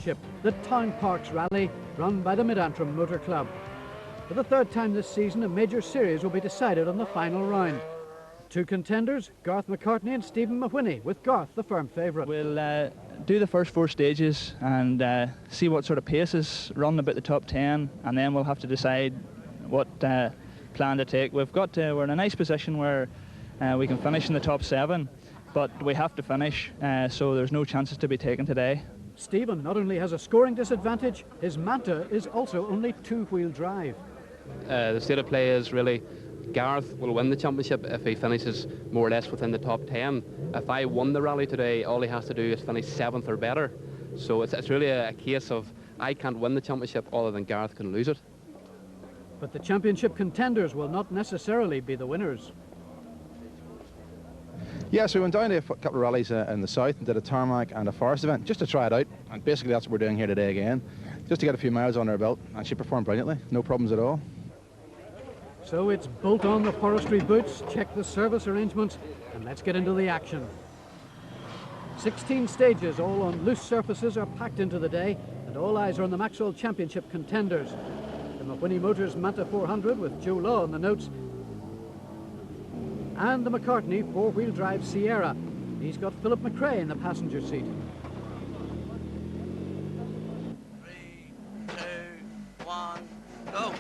The Townparks Rally, run by the Mid-Antrim Motor Club. For the third time this season, a major series will be decided on the final round. Two contenders, Garth McCartney and Stephen Mahwiney, with Garth the firm favourite. We'll do the first 4 stages and see what sort of paces run about the top 10, and then we'll have to decide what plan to take. We're in a nice position where we can finish in the top 7, but we have to finish, so there's no chances to be taken today. Stephen not only has a scoring disadvantage, his Manta is also only 2-wheel drive. The state of play is really Gareth will win the championship if he finishes more or less within the top 10. If I won the rally today, all he has to do is finish 7th or better. So it's really a case of I can't win the championship other than Gareth can lose it. But the championship contenders will not necessarily be the winners. Yeah, so we went down to a couple of rallies in the south and did a tarmac and a forest event just to try it out, and basically that's what we're doing here today again, just to get a few miles under our belt, and she performed brilliantly, no problems at all. So it's bolt on the forestry boots, check the service arrangements, and let's get into the action. 16 stages, all on loose surfaces, are packed into the day, and all eyes are on the Maxwell Championship contenders. The Mahwiney Motors Manta 400 with Joe Law on the notes, and the McCartney 4-wheel drive Sierra. He's got Philip McRae in the passenger seat. 3, 2, 1, go.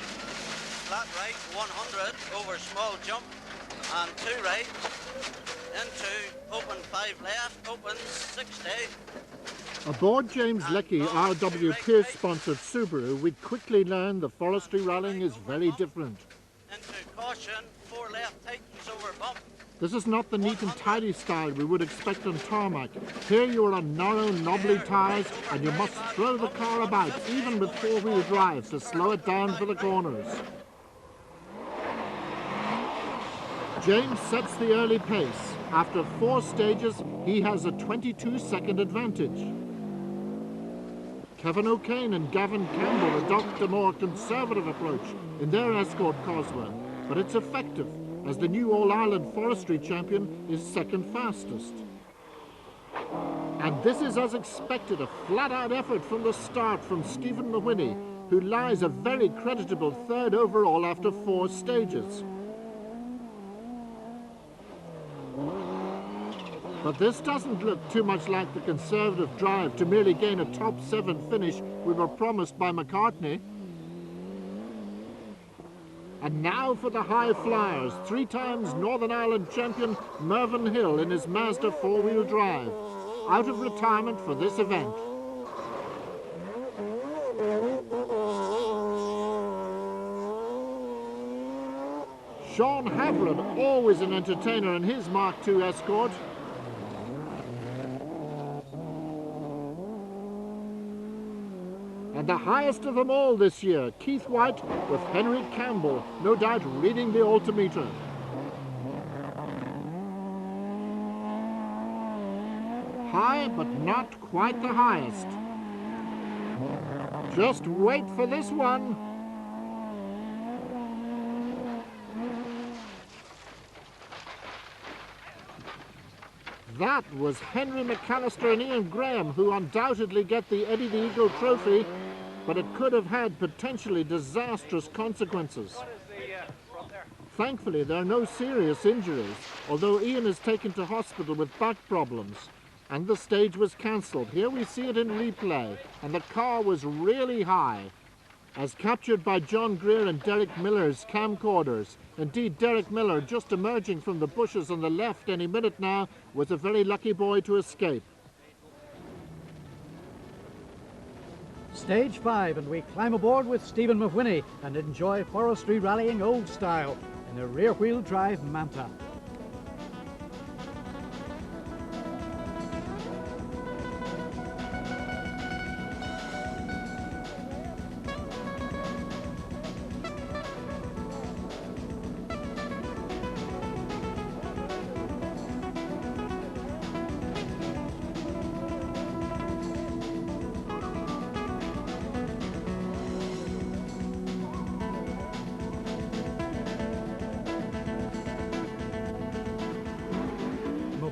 Flat right, 100, over small jump, and 2 right, into, open 5 left, open 60. Aboard James Leckie R.W. Pearce sponsored Subaru, we quickly learned the forestry rallying is very different. Into caution, 4 left tightens over bump. This is not the neat and tidy style we would expect on tarmac. Here you are on narrow, knobbly tyres, and you must throw the car about, even with 4-wheel drive, to slow it down for the corners. James sets the early pace. After 4 stages, he has a 22-second advantage. Kevin O'Kane and Gavin Campbell adopt a more conservative approach in their escort Cosworth, but it's effective, as the new All-Ireland Forestry champion is second fastest. And this is as expected, a flat-out effort from the start from Stephen Mahwiney, who lies a very creditable 3rd overall after 4 stages. But this doesn't look too much like the conservative drive to merely gain a top 7 finish we were promised by McCartney. And now for the high flyers, 3 times Northern Ireland champion Mervyn Hill in his Mazda 4-wheel drive, out of retirement for this event. Sean Havron, always an entertainer in his Mark II Escort. And the highest of them all this year, Keith White with Henry Campbell, no doubt reading the altimeter. High, but not quite the highest. Just wait for this one. That was Henry McAllister and Ian Graham, who undoubtedly get the Eddie the Eagle trophy, but it could have had potentially disastrous consequences. Thankfully, there are no serious injuries, although Ian is taken to hospital with back problems, and the stage was cancelled. Here we see it in replay, and the car was really high, as captured by John Greer and Derek Miller's camcorders. Indeed, Derek Miller, just emerging from the bushes on the left any minute now, was a very lucky boy to escape. Stage 5, and we climb aboard with Stephen Mahwiney and enjoy forestry rallying old style in a rear-wheel drive Manta.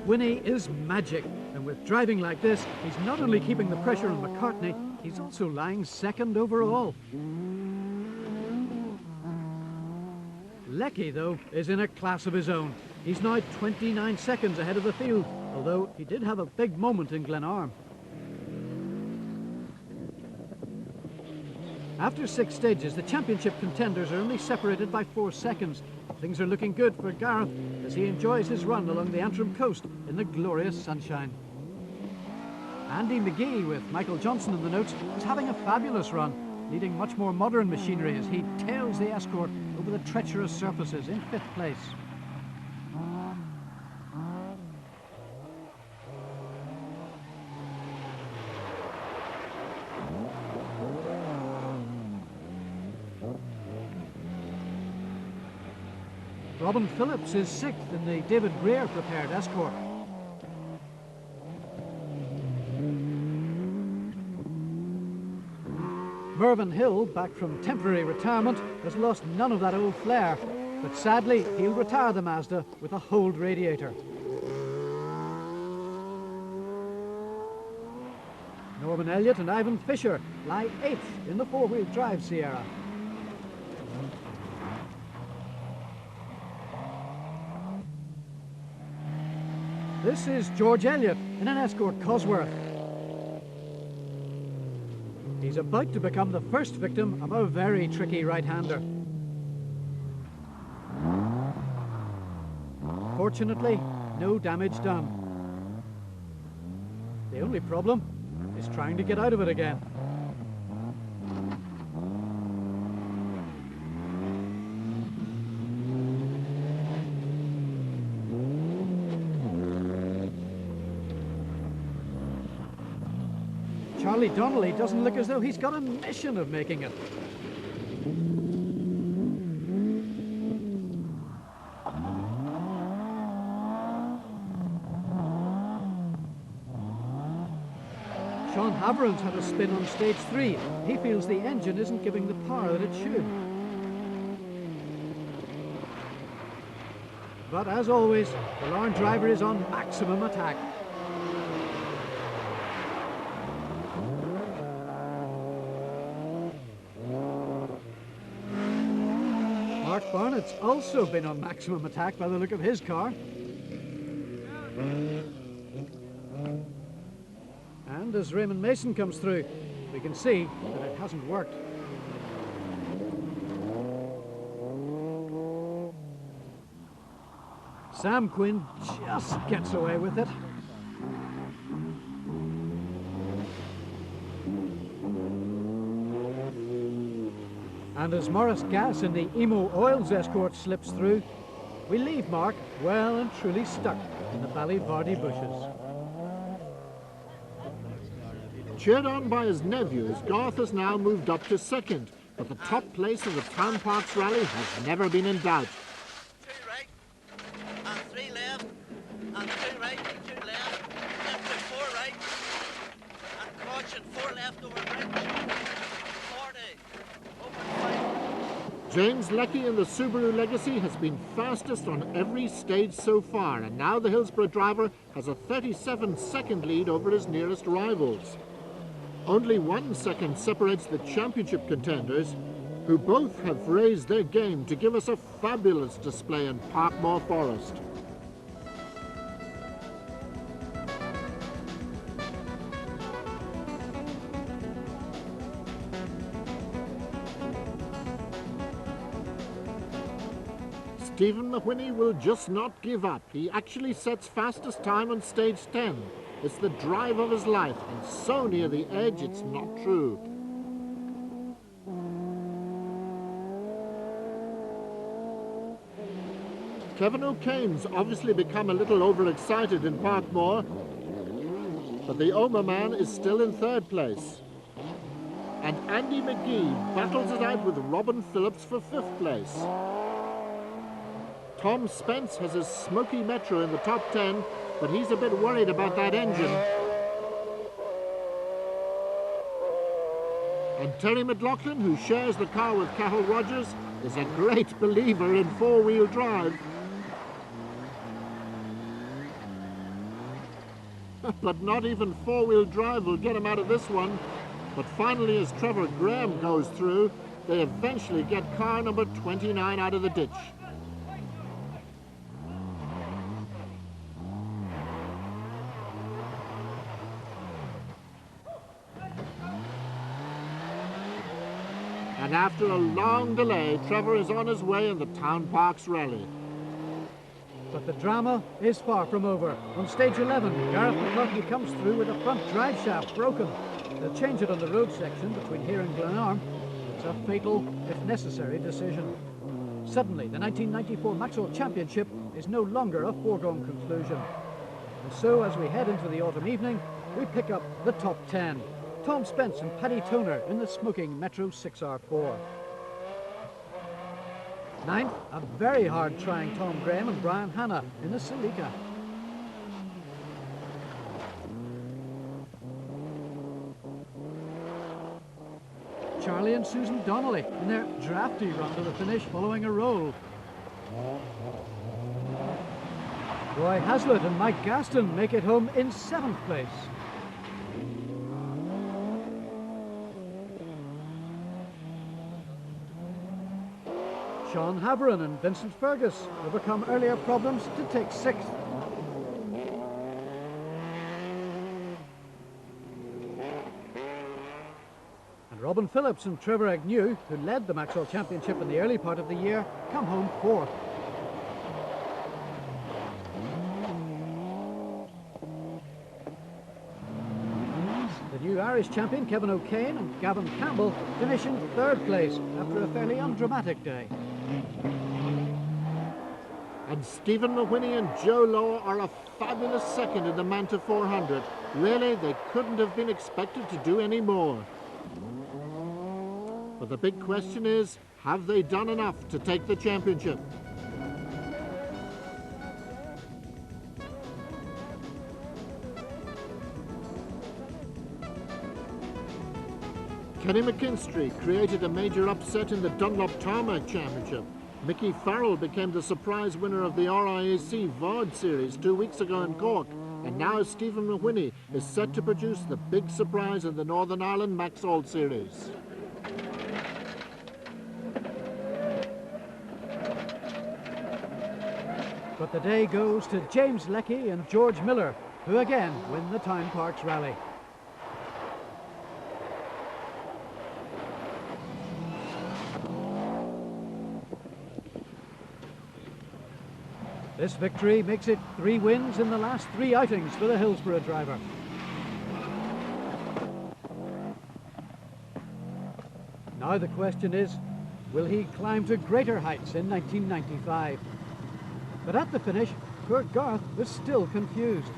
Mahwiney is magic, and with driving like this, he's not only keeping the pressure on McCartney, He's also lying second overall. Lecky, though, is in a class of his own. He's now 29 seconds ahead of the field, although he did have a big moment in Glenarm. After 6 stages, the championship contenders are only separated by 4 seconds. Things are looking good for Gareth as he enjoys his run along the Antrim coast in the glorious sunshine. Andy McGee, with Michael Johnson in the notes, is having a fabulous run, leading much more modern machinery as he tails the Escort over the treacherous surfaces in 5th place. Robin Phillips is 6th in the David Greer prepared Escort. Mervyn Hill, back from temporary retirement, has lost none of that old flair, but sadly he'll retire the Mazda with a Hold radiator. Norman Elliott and Ivan Fisher lie 8th in the 4-wheel drive Sierra. This is George Elliott in an Escort Cosworth. He's about to become the first victim of a very tricky right-hander. Fortunately, no damage done. The only problem is trying to get out of it again. Charlie Donnelly doesn't look as though he's got a mission of making it. Sean Haveron's had a spin on stage 3. He feels the engine isn't giving the power that it should. But as always, the Larne driver is on maximum attack. Mark Barnett's also been on maximum attack by the look of his car. And as Raymond Mason comes through, we can see that it hasn't worked. Sam Quinn just gets away with it. And as Morris Gass in the Emo Oils Escort slips through, we leave Mark well and truly stuck in the Ballyvardy bushes. Cheered on by his nephews, Garth has now moved up to 2nd, but the top place of the Townparks Rally has never been in doubt. 2 right, and 3 left, and 2 right, and 2 left, left to 4 right, and caution 4 left over bridge, 40, open 5. James Leckie in the Subaru Legacy has been fastest on every stage so far, and now the Hillsborough driver has a 37-second lead over his nearest rivals. Only 1 second separates the championship contenders, who both have raised their game to give us a fabulous display in Parkmore Forest. Stephen Mahwiney will just not give up. He actually sets fastest time on stage 10. It's the drive of his life, and so near the edge it's not true. Kevin O'Kane's obviously become a little overexcited in Parkmore, but the Oma man is still in 3rd place. And Andy McGee battles it out with Robin Phillips for 5th place. Tom Spence has his smoky Metro in the top 10, but he's a bit worried about that engine. And Terry McLaughlin, who shares the car with Cathal Rogers, is a great believer in 4-wheel drive. But not even 4-wheel drive will get him out of this one. But finally, as Trevor Graham goes through, they eventually get car number 29 out of the ditch. And after a long delay, Trevor is on his way in the Townparks Rally. But the drama is far from over. On stage 11, Gareth McCartney comes through with a front drive shaft broken. They'll change it on the road section between here and Glenarm. It's a fatal, if necessary, decision. Suddenly, the 1994 Maxwell Championship is no longer a foregone conclusion. And so, as we head into the autumn evening, we pick up the top 10. Tom Spence and Paddy Toner in the smoking Metro 6R4. Ninth, a very hard-trying Tom Graham and Brian Hanna in the Celica. Charlie and Susan Donnelly in their drafty run to the finish following a roll. Roy Hazlitt and Mike Gaston make it home in 7th place. Sean Haveron and Vincent Fergus overcome earlier problems to take 6th. And Robin Phillips and Trevor Agnew, who led the Maxwell Championship in the early part of the year, come home 4th. The new Irish champion Kevin O'Kane and Gavin Campbell finish in 3rd place after a fairly undramatic day. And Stephen Mahoney and Joe Law are a fabulous 2nd in the Manta 400. Really, they couldn't have been expected to do any more. But the big question is, have they done enough to take the championship? Kenny McKinstry created a major upset in the Dunlop Tarmac Championship. Mickey Farrell became the surprise winner of the RIAC VOD series 2 weeks ago in Cork, and now Stephen Mahoney is set to produce the big surprise in the Northern Ireland Maxwell series. But the day goes to James Leckie and George Miller, who again win the Townparks Rally. This victory makes it 3 wins in the last 3 outings for the Hillsborough driver. Now the question is, will he climb to greater heights in 1995? But at the finish, poor Garth was still confused.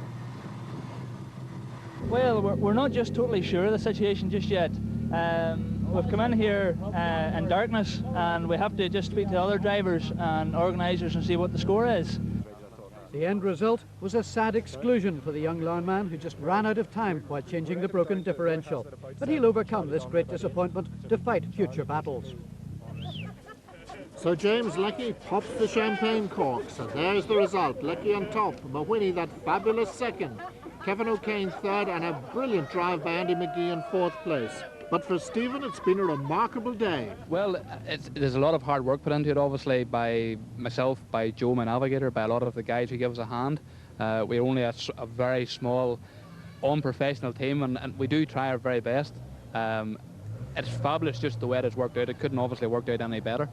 Well, we're not just totally sure of the situation just yet. We've come in here in darkness, and we have to just speak to other drivers and organisers and see what the score is. The end result was a sad exclusion for the young lineman who just ran out of time while changing the broken differential. But he'll overcome this great disappointment to fight future battles. So James Leckie pops the champagne cork. So there's the result. Leckie on top, Mahoney that fabulous 2nd, Kevin O'Kane 3rd, and a brilliant drive by Andy McGee in 4th place. But for Stephen, it's been a remarkable day. Well, there's a lot of hard work put into it, obviously, by myself, by Joe, my navigator, by a lot of the guys who give us a hand. We're only a very small, unprofessional team, and we do try our very best. It's fabulous just the way it has worked out. It couldn't obviously worked out any better.